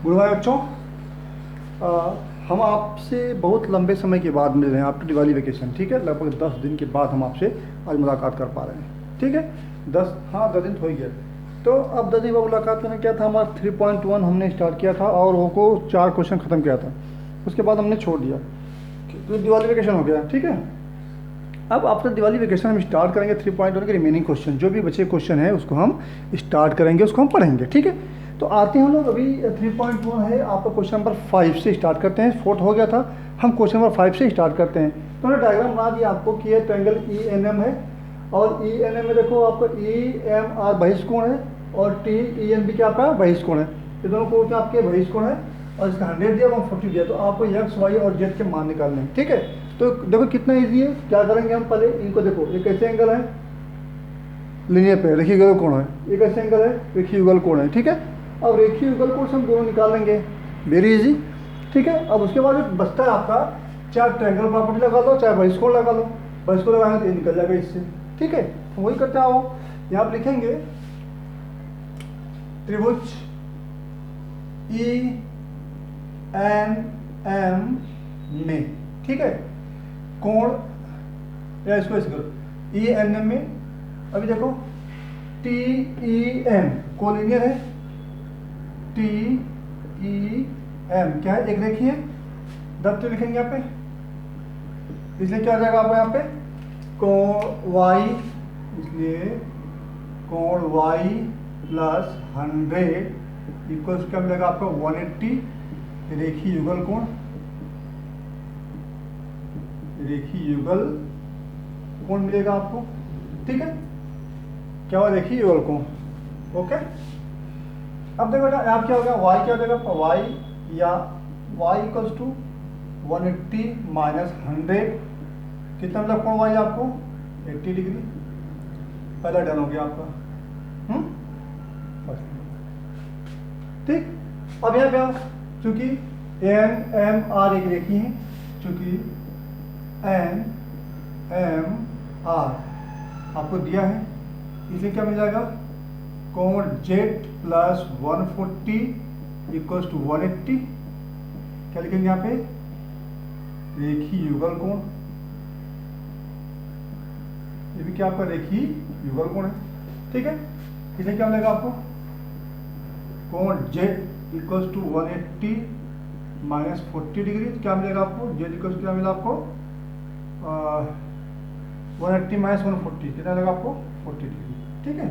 Good morning बच्चों। हम आपसे बहुत लंबे समय के बाद मिल रहे हैं आफ्टर दिवाली वेकेशन। ठीक है, लगभग 10 दिन के बाद हम आपसे आज मुलाकात कर पा रहे हैं। ठीक है, 10 दिन तो हो ही गया। तो अब 10 दिन बाद मुलाकात करने क्या था, हमारा 3.1 हमने स्टार्ट किया था और वो को 4 क्वेश्चन ख़त्म किया था। उसके बाद हमने छोड़ दिया तो दिवाली वेकेशन हो गया। ठीक है, अब आफ्टर दिवाली वेकेशन हम स्टार्ट करेंगे 3.1 के रिमेनिंग क्वेश्चन, जो भी बचे क्वेश्चन है उसको हम स्टार्ट करेंगे, उसको हम पढ़ेंगे। ठीक है, तो आते हैं हम लोग अभी 3.1 है आपका क्वेश्चन नंबर 5 से स्टार्ट करते हैं। 4 हो गया था, हम क्वेश्चन नंबर 5 से स्टार्ट करते हैं। तो मैंने डायग्राम बना दिया आपको कि ये ट्रायंगल ENM है और ENM में देखो आपका EMR बहिष्कोण है और TENB क्या आपका बहिष्कोण है। ये दोनों कोण क्या आपके बहिष्कोण है और इसका 100 दिया 140 दिया, तो आपको X, Y और Z के मान निकालने हैं। ठीक है, तो देखो कितना ईजी है। क्या करेंगे हम, पहले इनको देखो, एक ऐसे एंगल है लीनियर पे रेखीय युगल कोण है, एक ऐसे एंगल है रेखीय युगल कोण है। ठीक है, अब रेखीय युगल कोण से हम दोनों निकाल लेंगे, वेरी इजी। ठीक है, अब उसके बाद बचता है आपका, चाहे ट्रायंगल प्रॉपर्टी लगा लो चाहे बहिष्कोण लगा लो, बहिष्कोण लगाएंगे तो ये निकल जाएगा इससे। ठीक है, तो वही करते आओ, यहाँ पर लिखेंगे त्रिभुज ENM में, ठीक है, कोण या इसको ऐसे करो ENM में। अभी देखो TEM कोलिनियर है, TEM क्या है, एक रेखीय है। दत्त लिखेंगे यहाँ पे, इसलिए क्या आ जाएगा आपको यहाँ पे कोण Y, इसलिए कोण Y प्लस 100 इक्वल्स क्या मिलेगा आपको 180 रेखीय युगल कोण, रेखीय युगल कोण मिलेगा आपको। ठीक है, क्या हुआ, रेखीय युगल कोण। ओके, अब देखो बेटा यहाँ क्या होगा, y क्या हो जाएगा, y या y इक्वल्स टू 180 माइनस 100 कितना मिला कोण y आपको 80 डिग्री। पहला डन हो गया आपका। ठीक, अब यहाँ पे आप चूंकि NMR एक रेखी है, चूंकि NMR आपको दिया है, इसलिए क्या मिल जाएगा कोण Z प्लस 140 इक्वल्स टू 180। क्या लिखेंगे यहाँ पे, रेखीय युगल कोण। ये भी क्या आपका रेखीय युगल कोण है। ठीक है, इसलिए क्या मिलेगा आपको कोण Z equals to 180 minus 40 degree. क्या मिलेगा आपको, Z इक्वल्स क्या मिला आपको 180 माइनस 140 कितना मिलेगा आपको 40 डिग्री। ठीक है,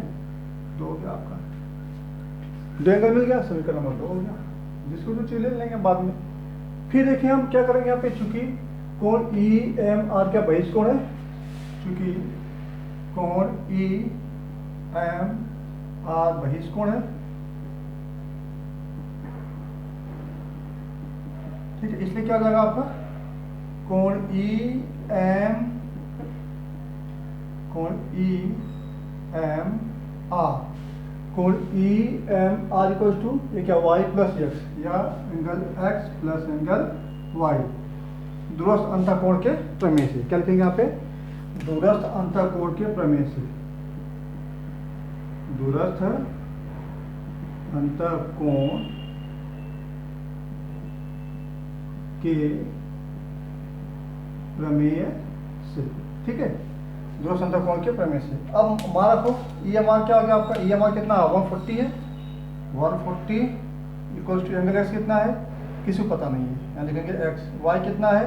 दो हो गया आपका, दो एंगल मिल गया, समीकरण नंबर 2 हो गया, जिसको जो चीज ले लेंगे बाद में। फिर देखिए हम क्या करेंगे यहाँ पे, चूंकि कोण EMR क्या बहिष्कोण है, चूंकि कोण EMR बहिष्कोण है। ठीक है, इसलिए क्या हो जाएगा आपका कोण EMR कोण EMR इक्वल्स टू ये क्या y प्लस x या angle x plus angle y, दूरस्थ अंतःकोण के प्रमेय से। क्या लिखेंगे यहाँ पे, दूरस्थ अंतःकोण के प्रमेय से, दूरस्थ अंतःकोण के प्रमेय से। ठीक है, दूरस्थ अंतःकोण के प्रमेय से। अब मान रखो EMR क्या हो गया आपका, EMR कितना 140 है, 140 इक्वल्स टू एंगल x कितना है किसी को पता नहीं है, यहाँ लिखेंगे x, y कितना है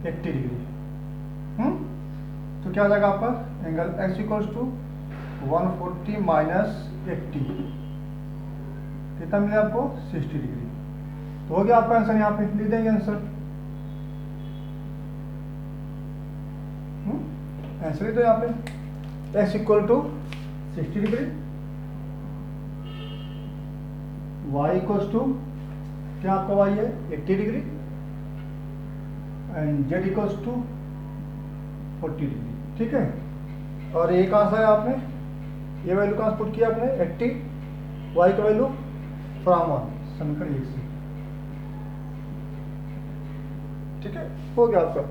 80 डिग्री। तो क्या हो जाएगा आपका angle x equals to 140 minus 80 कितना मिलेगा आपको 60 डिग्री। तो हो गया आपका आंसर, यहाँ पे लिख देंगे आंसर। आंसर तो यहाँ पे x equal to 60 degree, y equals to क्या आपका y है 80 degree and z equals to 40 degree. ठीक है, और ये कहाँ से है, आपने ये वैल्यू कहाँ से पुट किया आपने 80, y का वैल्यू फ्रॉम 1 समीकरण 1 से। ठीक है, हो गया आपका।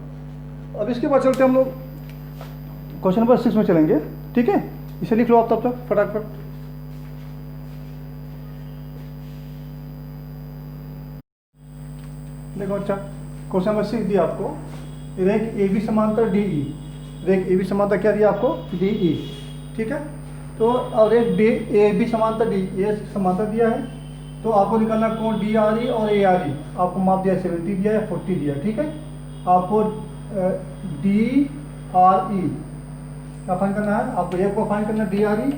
अब इसके बाद चलते हम लोग क्वेश्चन नंबर 6 में चलेंगे। ठीक है, इसे लिख लो आप तब तक फटाफट। देखो अच्छा, क्वेश्चन नंबर 6 दिया आपको, रेख ए बी समांतर डी ई। रेख ए बी समांतर क्या दिया आपको? D E. ठीक है, तो अब रेख डी ए बी समांतर डी ए समांतर दिया है, तो आपको निकालना कोण डी आर ई और ए आर ई। आपको माप दिया 70 दिया या 40 दिया। ठीक है, आपको डी आर ई का फाइंड करना है, आपको एक को फाइंड करना है डी आर ई,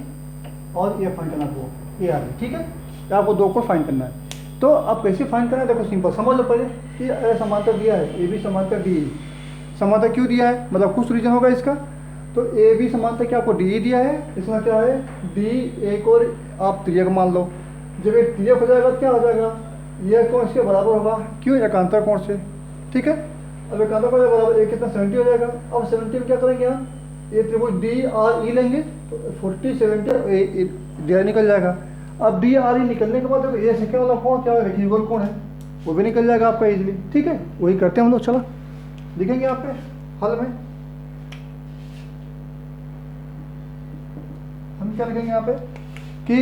और ये फाइंड करना आपको ए आर ई। ठीक है, तो आपको दो को फाइंड करना है। तो आप कैसे फाइंड करना है, देखो सिंपल समझ लो पहले कि अरे समांतर दिया है ए बी समांतर डी ई। समांतर क्यों दिया है, मतलब कुछ रीजन होगा इसका। तो ए बी समांतर क्या आपको डी ई दिया है, इसमें क्या है डी एक और आप त्रियक मान लो। जब एक त्रियक हो जाएगा क्या हो जाएगा, यह कोण इसके बराबर होगा, क्यों, एकांतर कोण से। ठीक है, अब एकांतर कोण बराबर एक कितना 70 हो जाएगा। अब 70 में क्या करेंगे हम, ये त्रिभुज डी आर ई लेंगे, तो 40 70 डी निकल जाएगा। अब डी आर ई निकलने के बाद देखो ए से क्या वाला कोण क्या है, युगल कोण है, वो भी निकल जाएगा आपका इजीली। ठीक है, वही करते हैं हम लोग। चलो लिखेंगे यहाँ पे हल में, हम क्या लिखेंगे यहाँ पे कि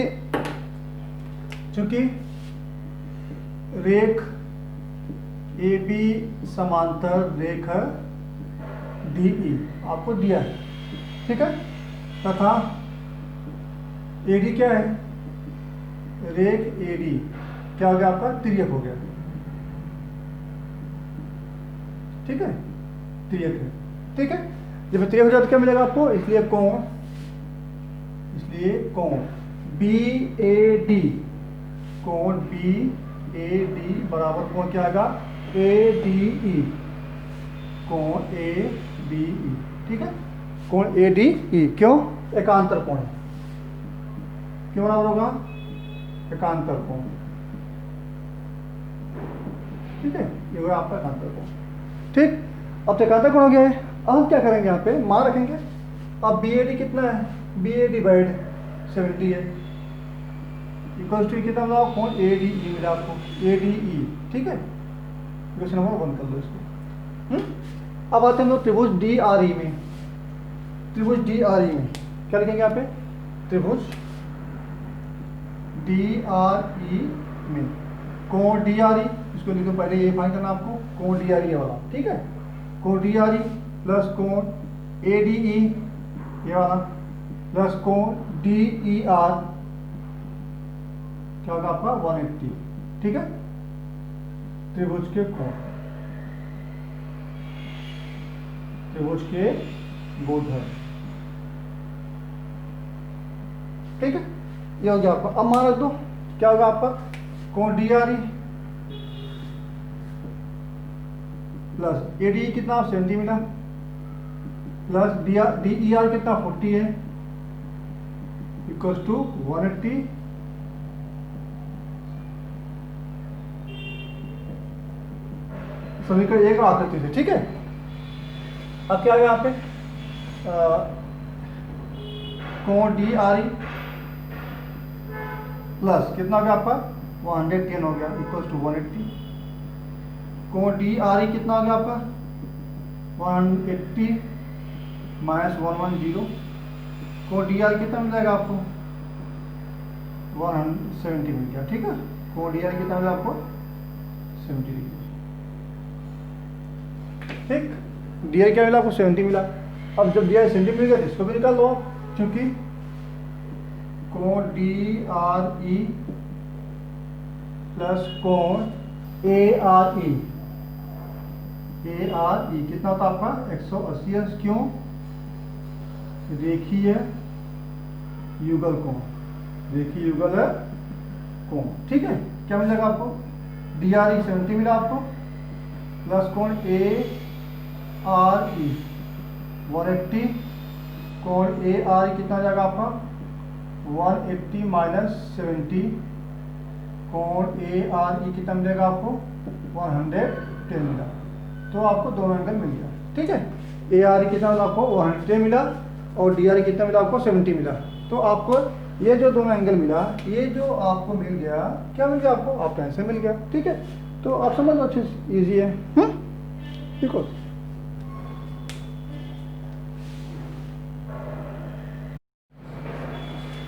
चूंकि रेख ए बी समांतर रेख डी ई आपको दिया है। ठीक है, तथा ए डी क्या है, रेख ए डी क्या हो गया आपका, त्रियक हो गया। ठीक है, त्रियक है। ठीक है, जब त्रियक हो जाए तो क्या मिलेगा आपको, इसलिए कोण बी ए डी, कोण बी ए डी बराबर कोण क्या आएगा, ए डी ई, कोण ए डी ई। ठीक है, कोण ए डी ई क्यों, एकांतर कोण है, क्यों बराबर होगा, एकांतर कोण। ठीक है, ये हुआ आपका एकांतर कोण। ठीक, अब तो एकांतर कोण हो गया है। अब हम क्या करेंगे, यहाँ पे मान रखेंगे। अब बी ए डी कितना है, बी ए डिवाइड 70 है, इक्वल टू कितना मिला, कोण ए डी ई मिला आपको, ए डी ई। ठीक है, क्वेश्चन नंबर 1 कर लो इसको। अब आते हैं हम लोग त्रिभुज डी आर ई में। त्रिभुज डी आर ई में क्या लिखेंगे यहाँ पे, त्रिभुज डी आर ई में कोण डी आर ई, इसको लिखो पहले, ये फाइंड करना आपको, कोण डी आर ई वाला। ठीक है, कोण डी आर ई प्लस कोण ए डी ई ये वाला, प्लस कोण डी ई आर क्या होगा आपका 180। ठीक है, त्रिभुज के कोण, त्रिभुज के बोधक। ठीक है, ये हो गया आपका। अब मान रख दो क्या होगा आपका, कोण D R E plus A D कितना 70 मिला, प्लस डी ई आर कितना 40 है, इक्वल्स टू 180 समीकरण 1 आकृति से। ठीक है, अब क्या आ गया यहाँ पे, कोण डी आर ई प्लस कितना हो गया आपका 110 हो गया, इक्वल्स टू 180। कोण डी आर ई कितना हो गया आपका 180 माइनस 110। कोण डी आर कितना मिल जाएगा आपको 170 मिल गया। ठीक है, कोण डी आर कितना मिला आपको 70 डिग्री। ठीक, डी आर क्या मिला आपको 70 मिला। अब जब डी आर 70 मिल गया इसको भी निकाल लो आप, क्योंकि कोण डी आर ई प्लस कोण A R E, A R E कितना होता है आपका 180। क्यों, रेखीय युगल कोण, रेखीय युगल कोण। ठीक है, क्या मिलेगा आपको, डी आर ई 70 मिला आपको, प्लस कोण ए आर ई 180, कोण ए आर ई कितना हो जाएगा आपका 180 माइनस 70, कोण ए आर ई कितना मिलेगा आपको 110 मिला। तो आपको दोनों एंगल मिल गया। ठीक है, ए आर ई कितना मिला आपको 110 मिला, और डी आर ई कितना मिला आपको 70 मिला। तो आपको ये जो दोनों एंगल मिला, ये जो आपको मिल गया, क्या मिल गया आपको, आपका आंसर मिल गया। ठीक है, तो आप समझ लो, अच्छी ईजी है। ठीक हो,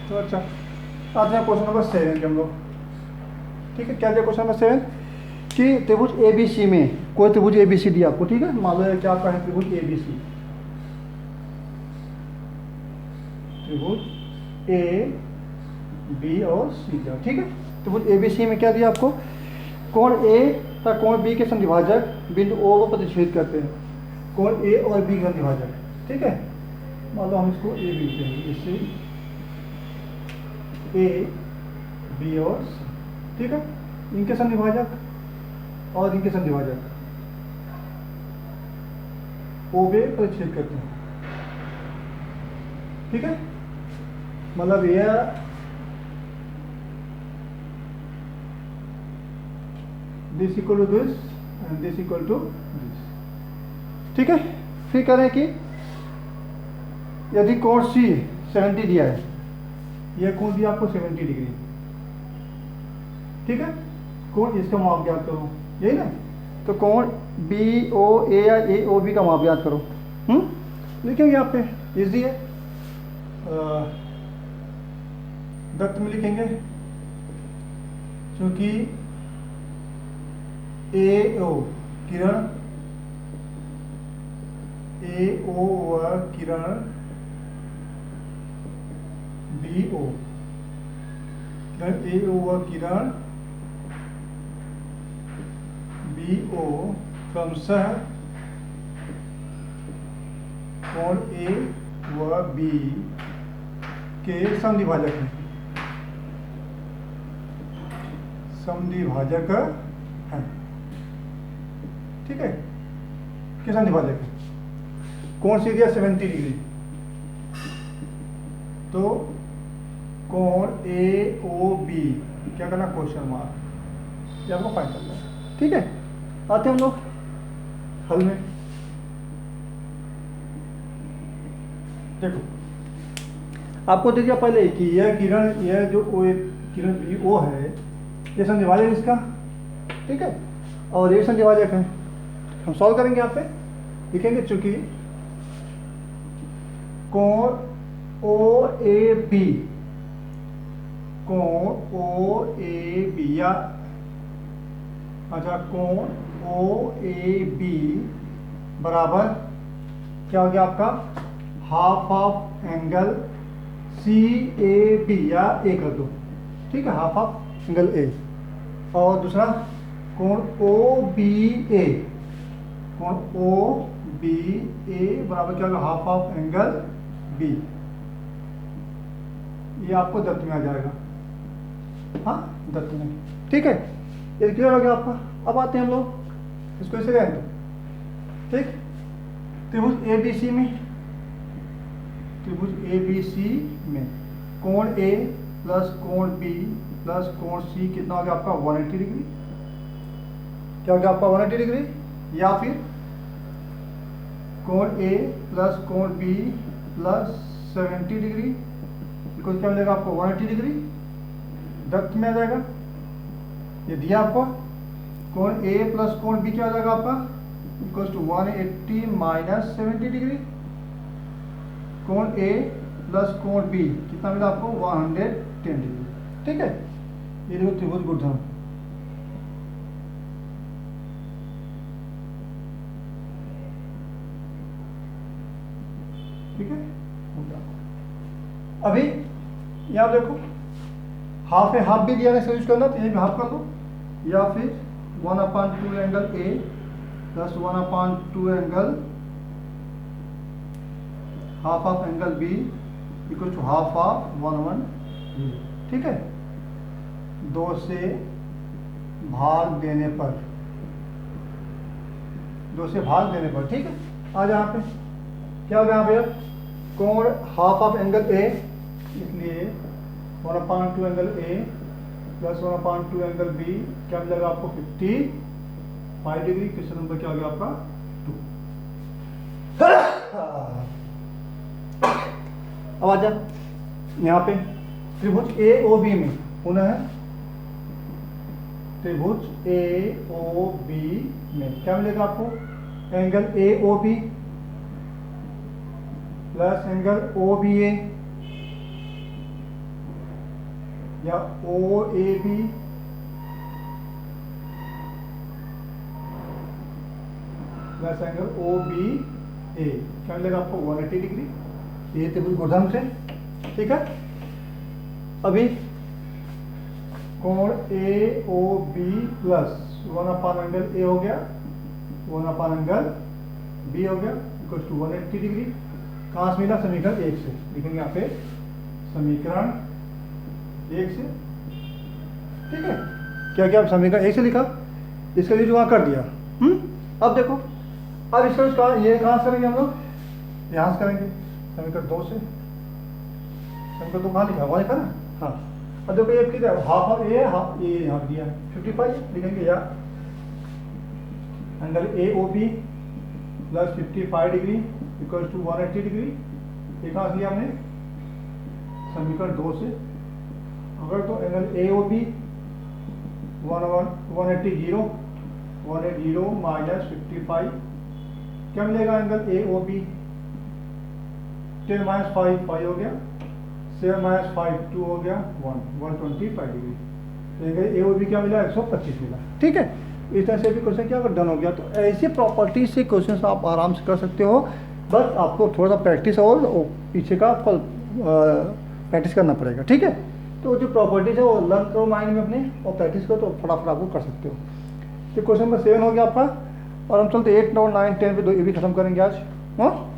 तो अच्छा आते हैं क्वेश्चन नंबर 7 के हम लोग। ठीक है, क्या दिया क्वेश्चन नंबर 7, कि त्रिभुज ए बी सी में कोई त्रिभुज ए बी सी दिया आपको, ठीक है, मान लो क्या आपका है त्रिभुज ए बी सी, त्रिभुज ए बी और सी दिया, ठीक है। त्रिभुज ए बी सी में क्या दिया आपको, कोण ए तथा कोण बी के समद्विभाजक बिंदु ओ को प्रतिच्छेद करते हैं, कोण ए और बी का समद्विभाजक, ठीक है। मान लो हम इसको ए बी लिखते हैं, इससे ए बी और सी, ठीक है, इनके समद्विभाजक और इनके समद्विभाजक ओ बे प्रतिच्छेद करते हैं, ठीक है। मतलब यह this equal to this and this equal to this, ठीक है। फिर कह रहे हैं कि यदि कोण सी 70 दिया है, यह कोण दिया आपको 70 डिग्री, ठीक है, कोण इसका माप ज्ञात करो, यही ना। तो कोण बी ओ ए या ए ओ बी का माप ज्ञात करो, लिखेंगे यहाँ पे, इजी है, दत्त में लिखेंगे, क्योंकि ए ओ किरण, ए ओ व किरण बी ओ, किरण ए ओ व किरण बी ओ क्रमशः कोण ए व बी के समद्विभाजक हैं, समद्विभाजक है, ठीक है, के समद्विभाजक है। कोण सी दिया 70 डिग्री, तो कोण ए ओ बी क्या करना, क्वेश्चन मार्क, ये आपको फाइंड करना है, ठीक है। आते हम लोग हल में, देखो आपको दे दिया पहले कि यह किरण, यह जो ओ किरण बी ओ है, ये समद्विभाजक इसका, ठीक है, और ये समद्विभाजक है। हम सॉल्व करेंगे यहाँ पे, लिखेंगे चूंकि कोण ओ ए बी, कोण ओ ए बी या अच्छा कोण ओ ए बी बराबर क्या हो गया आपका, half of angle C A B या ए कर दो, ठीक है, हाफ ऑफ एंगल ए। और दूसरा कोण ओ बी ए, कोण ओ बी ए बराबर क्या होगा, हाफ ऑफ एंगल बी, ये आपको दत्त में आ जाएगा, हाँ दत्त में, ठीक है, ये क्लियर हो गया आपका। अब आते हैं हम लोग इसको ऐसे रहें, ठीक, त्रिभुज ए बी सी में, त्रिभुज ए बी सी में कोण ए प्लस कोण बी प्लस कोण सी कितना हो गया आपका 180 डिग्री, क्या हो गया आपका 180 डिग्री, या फिर कोण ए प्लस कोण बी प्लस 70 डिग्री इक्वल क्या मिलेगा आपको 180 डिग्री, दत्त में आ जाएगा। ये दिया आपको कोण ए प्लस कोण बी क्या हो जाएगा आपका इक्वल टू 180 माइनस 70 डिग्री, कोण ए प्लस कोण बी कितना मिला आपको 110 डिग्री, ठीक है। ये देखो त्रिभुज गुणधर्म, ठीक है। अभी यहाँ देखो हाफ है, हाफ भी दिया है, यूज करना तो ये भी हाफ कर दो, या फिर 1/2 angle A plus 1/2 angle half of angle B equal to half of 1/1 B, ठीक है। 2 से भाग देने पर, 2 से भाग देने पर, ठीक है। आज यहाँ पे क्या हो गया यहाँ पे, कोण हाफ ऑफ एंगल ए, इसलिए 1/2 angle A plus 1/2 angle B क्या मिलेगा आपको 55 डिग्री। क्वेश्चन नंबर क्या हो गया आपका 2। अब आजा यहाँ पे त्रिभुज ए ओ बी में पुनः त्रिभुज ए ओ बी में क्या मिलेगा आपको, angle A O B plus angle O B A या O A B plus angle O B A, क्या मिलेगा आपको 180 डिग्री, ये त्रिभुज गुणधर्म से, ठीक है। अभी कोण A O B plus 1 angle A हो गया, 1 एंगल बी हो गया, इक्वल टू 180 डिग्री। कहाँ से मिला? समीकरण 1 से। लिखेंगे यहाँ पे समीकरण 1 से, ठीक है। क्या क्या समीकरण 1 से लिखा, इसका भी वहाँ कर दिया। अब देखो, अब इसका ये कहाँ से करेंगे हम लोग? यहाँ से करेंगे समीकरण 2 से। समीकरण 2 कहाँ लिखा? वहाँ लिखा ना, हाँ। अब देखो ये कितना है, half of A, half A यहाँ दिया 55, लिखेंगे या angle A O B plus 55 degree equal to 180 degree. ये कहाँ से लिया हमने? समीकरण 2 से। अगर तो angle A O B 180 minus 55, क्या मिलेगा? Angle A O B 10 minus 5 5 हो गया, 7 माइनस 5 2 हो गया, 125 डिग्री। तो एंगल ए ओ बी क्या मिला? 125 मिला, ठीक है। इस तरह से भी क्वेश्चन क्या अगर डन हो गया, तो ऐसी प्रॉपर्टी से क्वेश्चन आप आराम से कर सकते हो। बस आपको थोड़ा सा प्रैक्टिस और पीछे का आपको प्रैक्टिस करना पड़ेगा, ठीक है। तो जो प्रॉपर्टीज है वो लर्न करो माइंड में अपने, और प्रैक्टिस करो तो फटाफट आपको कर सकते हो। तो क्वेश्चन नंबर 7 हो गया आपका, और हम चलते 8 9 9 10 पे दो ये भी खत्म करेंगे आज। हाँ,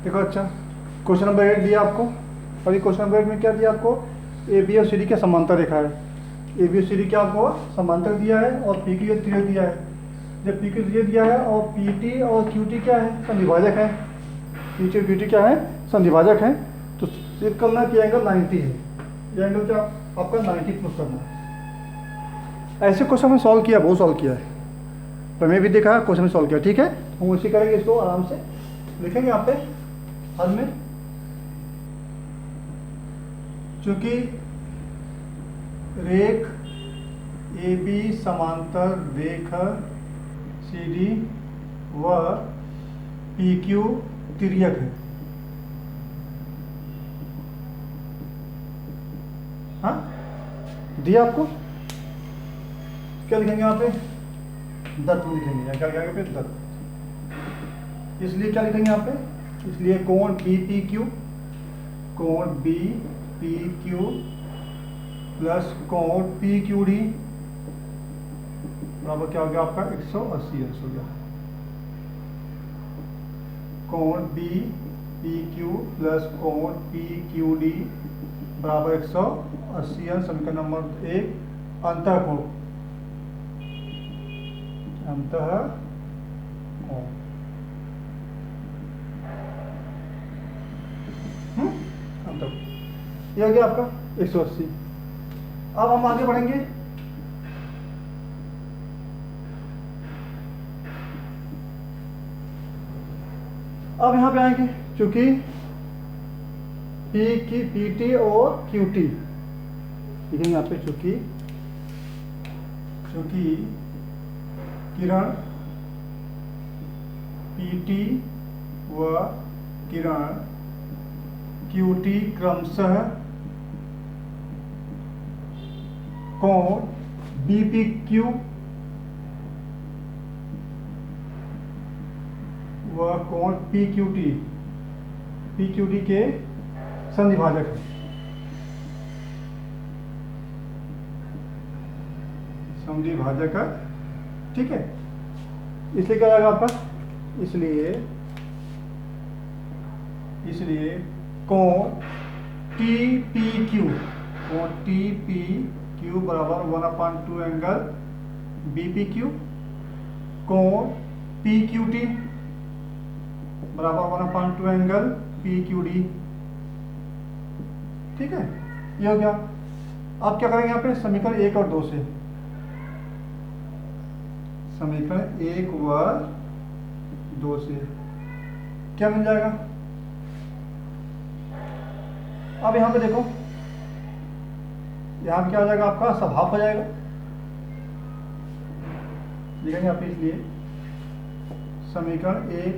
देखो अच्छा, क्वेश्चन नंबर 8 दिया आपको। अभी क्वेश्चन नंबर 8 में क्या दिया आपको? ए बी और सी डी के समांतर रेखा है। ए बी और सी डी क्या आपको समांतर दिया है, और पी क्यू त्रिज्या दिया है। जब पी क्यू त्रिज्या दिया है और पी टी और क्यू टी क्या है? संधिभाजक है। पी टी और क्यू टी क्या है? संधिभाजक है। तो सिर्फ करना कि एंगल 90 है, ये एंगल क्या आपका 90 प्लस करना है। ऐसे क्वेश्चन में सॉल्व किया, बहुत सॉल्व किया है, प्रमेय भी देखा है, क्वेश्चन में सॉल्व किया, ठीक है। हम उसी करेंगे, इसको आराम से लिखेंगे यहाँ पे हल में। चूंकि रेख ए बी समांतर रेख सी डी व पी क्यू तिर्यक है, हाँ दिया आपको। क्या लिखेंगे यहाँ पे? दत्त लिखेंगे, या क्या लिखेंगे पे? दत्त। इसलिए क्या लिखेंगे यहाँ पे? इसलिए कोण बी पी क्यू, कोण बी पी क्यू प्लस कोण पी क्यू डी बराबर क्या हो गया आपका? 180 अंश हो गया। कोण बी पी क्यू प्लस कोण पी क्यू डी बराबर 180 अंश। समीकरण नंबर 1, अंतः कोण, अंतः कोण, ये हो गया आपका 180। अब हम आगे बढ़ेंगे। अब यहां पे आएंगे, चूंकि पी की पी टी और क्यू टी लिखेंगे यहाँ पे, चूंकि किरण पी टी व किरण क्यू टी क्रमशः कोण बी पी क्यू व कोण पी क्यू टी के संधिभाजक है। संधिभाजक है, ठीक है। इसलिए क्या आएगा आपका? इसलिए कोण टी पी क्यू, कोण टी पी क्यू बराबर 1/2 एंगल बी पी क्यू, कोण पी क्यू टी बराबर 1/2 एंगल पी क्यू डी, ठीक है। ये हो गया। अब क्या करेंगे यहाँ पे? समीकरण 1 और 2 से, समीकरण 1 व 2 से क्या मिल जाएगा? अब यहाँ पे देखो, यहाँ पे क्या हो जाएगा आपका? सब हाफ हो जाएगा, लिखेंगे आप। इसलिए समीकरण 1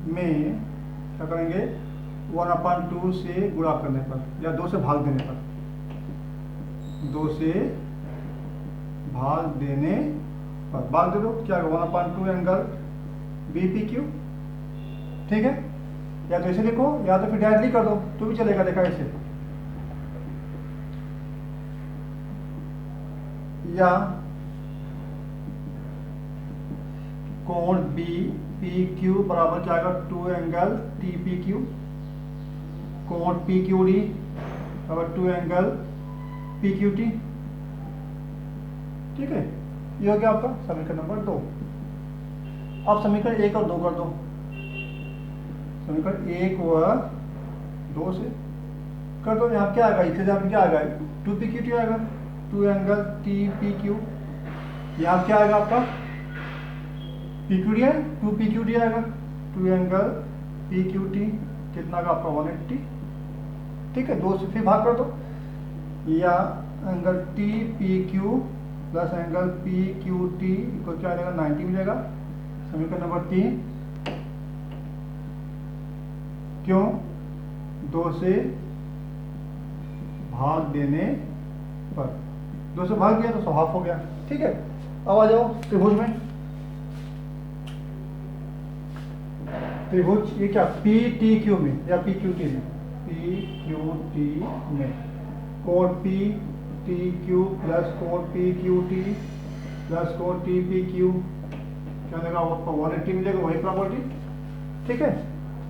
में क्या करेंगे? 1/2 से गुणा करने पर या 2 से भाग देने पर, 2 से भाग देने पर, भाग दे दो, क्या होगा 1/2 एंगल बी पी क्यू। ठीक है, या तो ऐसे लिखो या तो फिर डायरेक्टली कर दो तो भी चलेगा। देखा ऐसे, या कोण बी पी क्यू बराबर क्या आएगा 2 एंगल टी पी क्यू, कोण पी क्यू डी बराबर 2 एंगल पी क्यू टी। ठीक है, ये हो गया आपका समीकरण नंबर 2। अब समीकरण 1 और 2 कर दो। समीकरण 1 व 2 से कर दो। यहाँ क्या आएगा, इससे यहाँ पे क्या आएगा 2 पी क्यू टी आएगा, 2 एंगल टी पी क्यू। यहाँ क्या आएगा आपका पी क्यू डी है, 2 पी क्यू डी आएगा, 2 एंगल पी क्यू टी कितना का आपका 180। ठीक है, 2 से फिर भाग कर दो, या angle T P Q plus angle P Q T equal क्या आएगा 90 मिलेगा। समीकरण नंबर 3, क्यों 2 से भाग देने पर, 2 से भाग दिया तो हाफ हो गया। ठीक है, अब आ जाओ त्रिभुज में। त्रिभुज ये क्या पी टी क्यू में या पी क्यू टी में, पी क्यू टी में कोण पी टी क्यू प्लस कोण पी क्यू टी प्लस कोण टी पी क्यू क्या देगा आपको 180 मिलेगा, वही प्रॉपर्टी। ठीक है,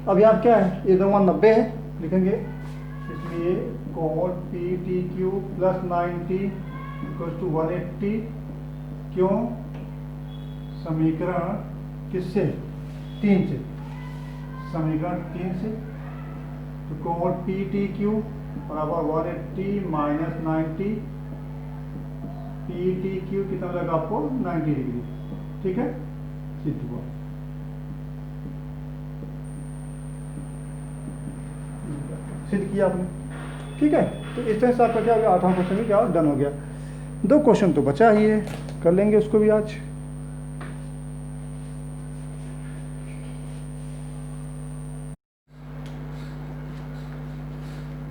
अब यहाँ क्या है, ये दोनों 90 है लिखेंगे, इसलिए कोण P T Q plus 90 equal to 180। क्यों, समीकरण किससे 3 से, समीकरण 3 से, तो कोण पी टी क्यू बराबर 180 माइनस 90, पी टी क्यू कितना लगा आपको 90 डिग्री। ठीक है, सिद्ध हुआ। सिद्ध किया आपने। ठीक है, तो इस तरह से आपका क्या हो गया, 8वां क्वेश्चन भी क्या डन हो गया। 2 क्वेश्चन तो बचा ही है, कर लेंगे उसको भी आज।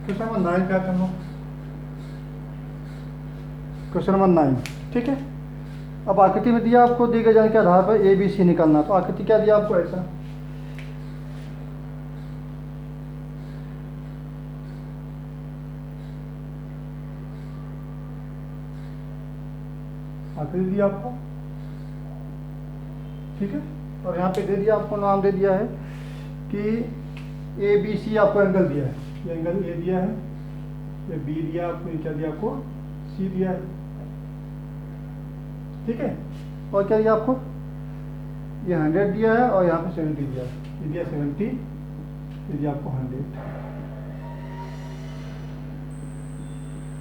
क्वेश्चन नंबर 9 क्या करना, क्वेश्चन नंबर 9। ठीक है, अब आकृति में दिया आपको, दी गई जानकारी के आधार पर ए बी सी निकालना। तो आकृति क्या दिया आपको, ऐसा आकृति दिया आपको। ठीक है, और यहाँ पे दे दिया आपको, नाम दे दिया है कि ए बी सी आपको एंगल दिया है, ये एंगल ए दिया है, ये बी दिया आपको, ये क्या दिया आपको सी दिया है। ठीक है, और क्या दिया आपको, ये 100 दिया है और यहाँ पे 70 दिया है, ये दिया 70, ये दिया आपको 100।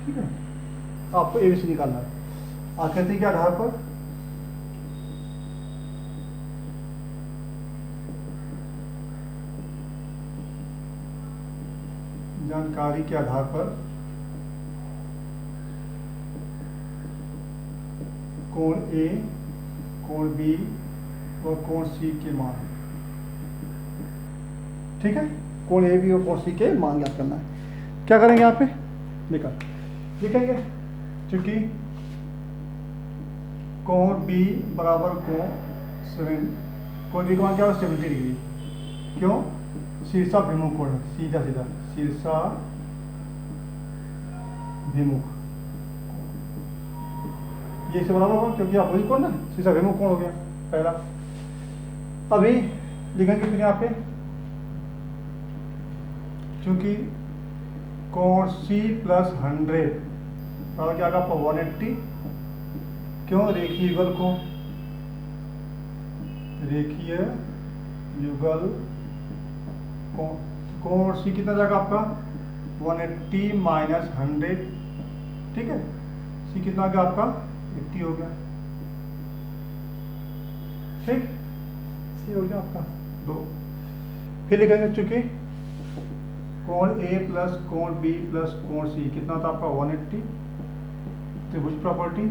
ठीक है, आपको ए बी सी निकालना है आकृति के आधार पर। जानकारी के आधार पर कोण ए, कोण बी और कोण सी के मान। ठीक है, कोण ए बी और कोण सी के मान ज्ञात करना है। क्या करेंगे यहाँ पे, लिखेंगे चूंकि कोण बी बराबर कोण बी का मान क्या होगा 70 डिग्री। क्यों, शीर्षा भिमुख कोण, सीधा सीधा शीर्षा भिमुख, ये इससे बराबर होगा क्योंकि अपोजिट कोण ना, शीर्षा भिमुख कोण हो गया पहला। अभी लिखेंगे फिर यहाँ पे चूंकि कोण सी प्लस 100 और क्या आपका 180। क्यों, रेखीय युगल को, रेखीय युगल कोण सी कितना जाएगा आपका 180 माइनस 100। ठीक है, सी कितना आ गया आपका 80 हो गया। ठीक, सी हो गया आपका 2। फिर लिखेंगे चूंकि कोण ए प्लस कोण बी प्लस कोण सी कितना था आपका 180, त्रिभुज प्रॉपर्टी,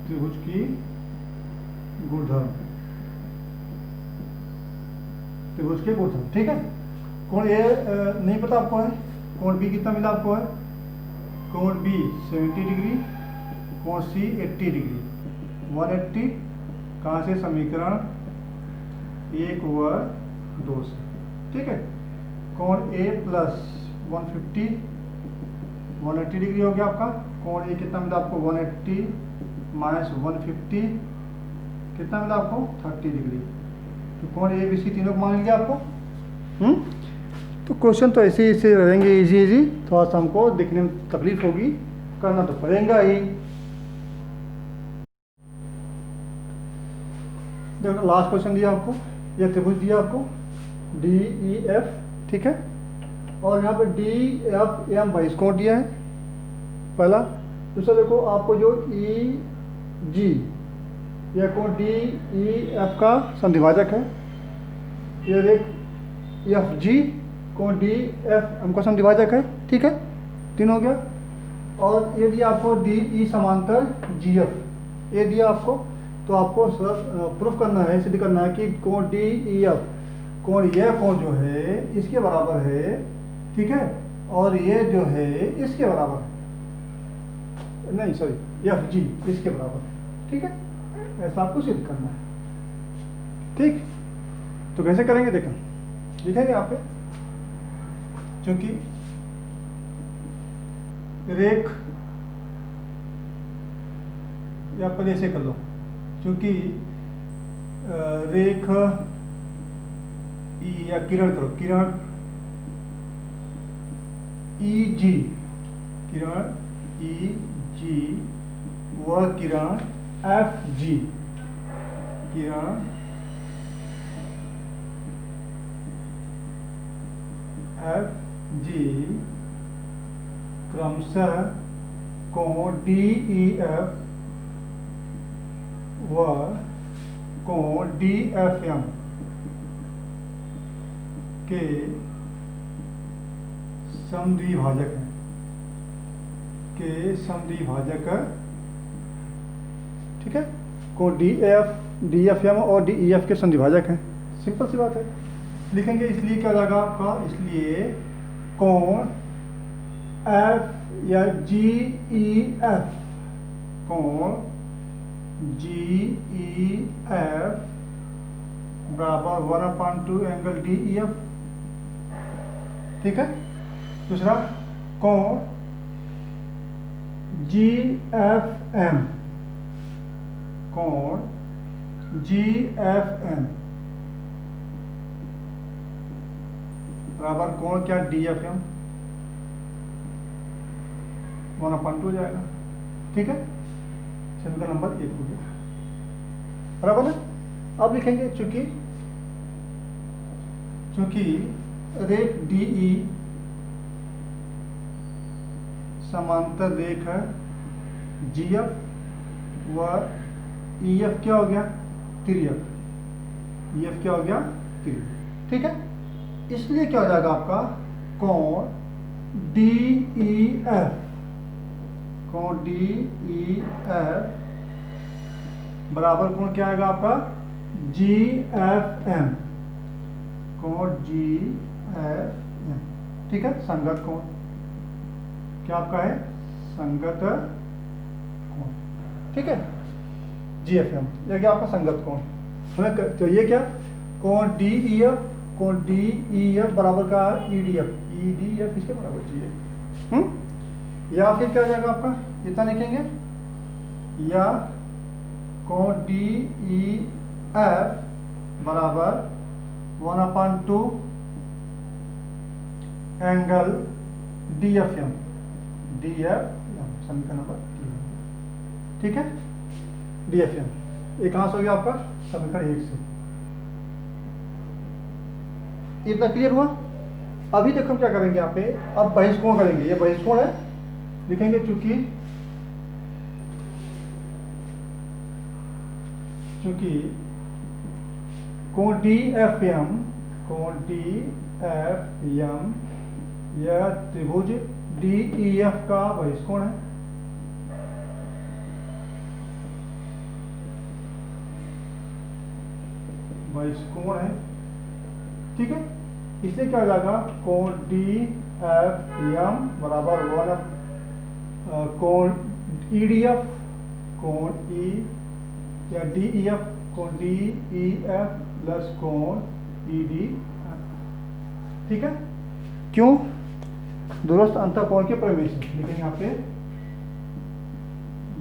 त्रिभुज की गुणधर्म, त्रिभुज के गुणधर्म। ठीक है, कोण ए नहीं पता आपको है, कोण बी कितना मिला आपको है, कोण बी 70 डिग्री, कोण सी 80 डिग्री, 180 कहाँ से, समीकरण 1 व 2 से, ठीक है। कोण ए प्लस 150 180 डिग्री हो गया आपका, कोण ए कितना मिला आपको 180 माइनस 150 कितना मिला आपको 30 डिग्री। तो कोण ए बी सी तीनों को मान लिया आपको। तो क्वेश्चन तो ऐसे ही से रहेंगे, इजी इजी, थोड़ा सा हमको देखने में तकलीफ होगी, करना तो पड़ेगा ही। देखो लास्ट क्वेश्चन दिया आपको, यह त्रिभुज दिया आपको डी ई एफ, ठीक है, और यहाँ पे डी एफ एम 22 कोण दिया है पहला। दूसरा देखो आपको जो ई जी यह कोण डी ई एफ का संधिभाजक है, यह रेख एफ जी कोण डी एफ एम का संधिभाजक है, ठीक है, 3 हो गया। और ये दिया आपको डी ई समांतर जी एफ, ये दिया आपको, तो आपको प्रूफ करना है, सिद्ध करना है कि कोण डी ई एफ कोण, यह कोण जो है इसके बराबर है, ठीक है, और ये जो है इसके बराबर है, नहीं सॉरी एफ जी इसके बराबर है, ठीक है, ऐसा आपको सिद्ध करना है, ठीक। तो कैसे करेंगे देखें, लिखेंगे यहाँ पे, क्योंकि रेख या पर ऐसे कर लो, क्योंकि रेख ई या किरण करो, किरण ई जी, किरण ई जी व किरण एफ जी, किरण एफ जी क्रमशः कोण डी ई एफ व कोण डी एफ एम के समद्विभाजक हैं, के समद्विभाजक, ठीक है, कोण डी एफ एम और डी ई एफ के समद्विभाजक हैं, सिंपल सी बात है। लिखेंगे इसलिए क्या हो जाएगा आपका, इसलिए कोण एफ या जी ई एफ, कोण जी ई एफ बराबर 1/2 एंगल डी ई एफ, ठीक है। दूसरा कोण जी एफ एम, कोण जी एफ एम बराबर कोण क्या, डी एफ एम, 1/2 हो जाएगा, ठीक है। समीकरण नंबर 1 हो गया, बराबर है। अब लिखेंगे चूंकि रेख डी ई समांतर रेख है जी एफ व ई एफ क्या हो गया, तिर्यक, ई एफ क्या हो गया, तिर्यक, ठीक है। इसलिए क्या हो जाएगा आपका, कोण डी ई एफ, कोण डी ई एफ बराबर कोण क्या आएगा आपका, जी एफ एम, कोण जी एफ एम, ठीक है, संगत कोण, क्या आपका है, संगत कोण, ठीक है, जी एफ एम, यह क्या आपका संगत कोण, हमें चाहिए क्या, कोण डी ई एफ, कोण डी ई एफ बराबर का ई डी एफ इसके बराबर चाहिए, या फिर क्या हो जाएगा आपका, इतना लिखेंगे, या कोण डी ई एफ बराबर 1/2 एंगल डी एफ एम, समीकरण नंबर 3, ठीक है, डी एफ एम, एक कहाँ से हो गया आपका, समीकरण 1 से। इतना क्लियर हुआ। अभी देखो हम क्या करेंगे यहाँ पे, अब बहिष्कोण करेंगे, ये बहिष्कोण है, लिखेंगे चूंकि कोण डी एफ एम, कोण डी एफ एम यह त्रिभुज डी ई एफ का बहिष्कोण है, बहिष्कोण है, ठीक है। इसलिए क्या हो जाएगा, कोण डी एफ एम बराबर 1 कोण ई डी एफ, कोण ई या डी ई एफ, कोण डी ई एफ प्लस कोण ई डी एफ। ठीक है, क्यों? दूरस्थ अंतःकोण के प्रमेय से लिखेंगे यहाँ पे,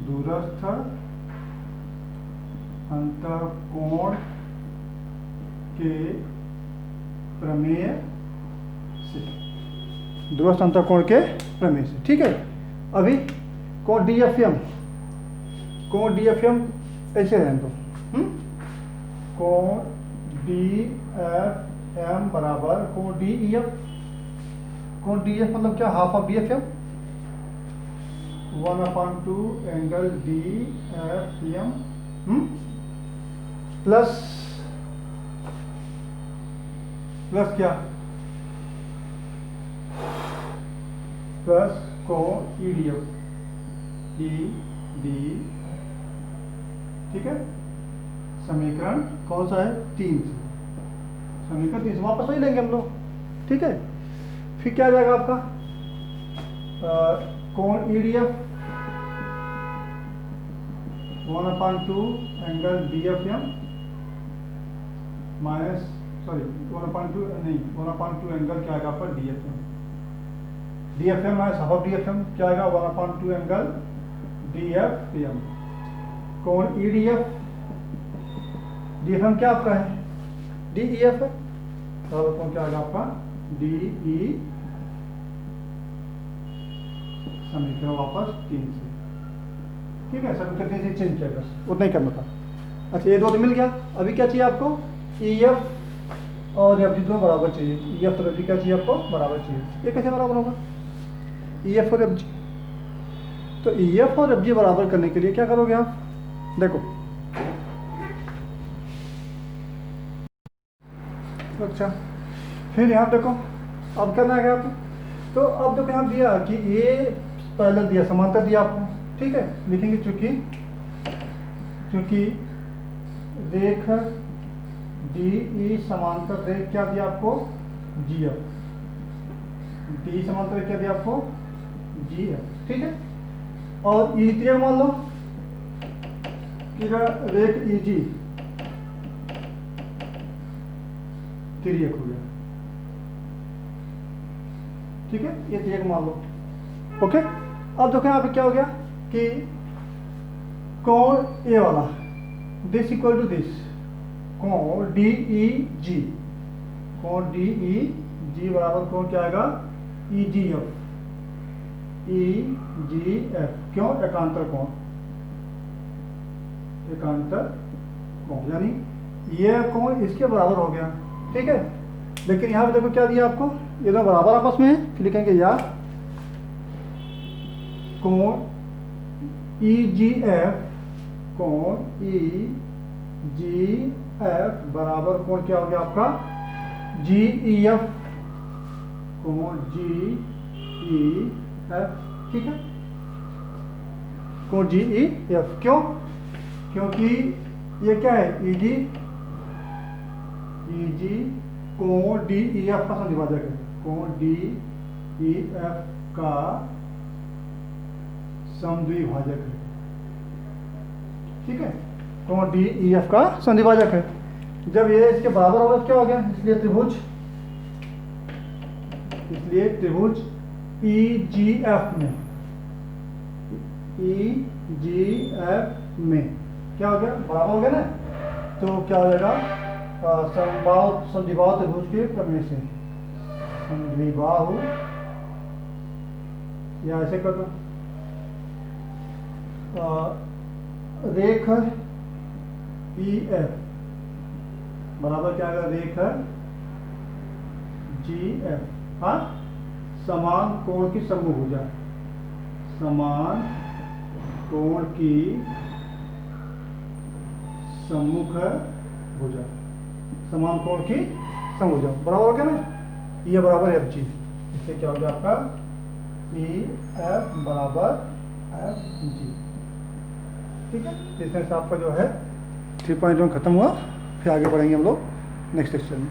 दूरस्थ अंतःकोण के प्रमेय से, दूरस्थ अंतःकोण के प्रमेय से। ठीक है, अभी कोण डी एफ एम, कोण डी एफ एम ऐसे रहने दो, कोण डी एफ एम बराबर कोण डी ई एफ, कोण डी एफ मतलब क्या, half of D F M, 1/2 angle D F M plus क्या, प्लस कोण E D F, E D. ठीक है, समीकरण कौन सा है, 3 से, समीकरण 3 से वापस वही लेंगे हम लोग। ठीक है, फिर क्या आ जाएगा आपका, कोण E D F 1/2 angle D F M minus, sorry 1/2 नहीं, 1/2 एंगल क्या आएगा आपका D F M, D F M minus half of D F M क्या आएगा, 1/2 एंगल डी एफ एम, कोण E D F, D F M क्या आपका है, डी ई एफ है, तो कौन क्या आएगा आपका डी ई, समीकरण वापस 3 से। ठीक है, समीकरण 3 से चेंज किया, बस उतना ही करना था। अच्छा, ये 2 तो मिल गया, अभी क्या चाहिए आपको, ई एफ और एफ जी दोनों बराबर चाहिए, ई एफ और एफ जी क्या चाहिए आपको, बराबर चाहिए। ये कैसे बराबर होगा, ई एफ और एफ जी, तो ई एफ और एफ जी बराबर करने के लिए क्या करोगे आप, देखो, अच्छा फिर यहाँ देखो, अब करना है आपको, तो अब देखो यहाँ दिया कि ये पैरेलल दिया, समांतर दिया आपको। ठीक है, लिखेंगे चूंकि रेख डी ई समांतर रेख क्या दिया आपको, जी एफ, डी समांतर रेख क्या दिया आपको, जी एफ। ठीक है, और ई त्रियक मान लो कि रेख ई जी त्रियक हो गया। ठीक है, ये त्रियक मान लो। ओके, अब देखो यहाँ पे क्या हो गया कि कोण ए वाला, दिस इक्वल टू दिस, कोण डी ई जी, कोण डी ई जी बराबर कोण क्या आएगा, ई जी एफ, ई जी एफ, क्यों, एकांतर कोण, एकांतर कोण, यानी ये कोण इसके बराबर हो गया। ठीक है, लेकिन यहाँ पे देखो क्या दिया आपको, ये दोनों बराबर आपस में है, फिर लिखेंगे या कोण ई जी एफ, कोण ई जी एफ बराबर कोण क्या हो गया आपका, जी ई एफ, कोण जी ई एफ। ठीक है, कोण जी ई एफ, क्यों, क्योंकि ये क्या है, ई जी कोण डी ई एफ का समद्विभाजक है, कोण डी ई एफ का समद्विभाजक है। ठीक है, कोण डी ई एफ का समद्विभाजक है। जब ये इसके बराबर होगा क्या हो गया, इसलिए त्रिभुज ई जी एफ में, ई जी एफ में क्या हो गया, बराबर हो गया ना, तो क्या हो जाएगा, समद्विबाहु त्रिभुज के प्रमेय से, समद्विबाहु, या ऐसे कर दो, रेख ई एफ बराबर क्या आएगा, रेख जी एफ, हाँ, समान कोण की समभुजा, समान कोण की सम्मुख भुजा, समान कोण की समभुजा बराबर हो गया ना, ये बराबर एफ जी, इससे क्या हो गया आपका, ई एफ बराबर एफ जी। ठीक है, इसमें से आपका जो है 3.1 खत्म हुआ, फिर आगे बढ़ेंगे हम लोग नेक्स्ट लेक्चर में।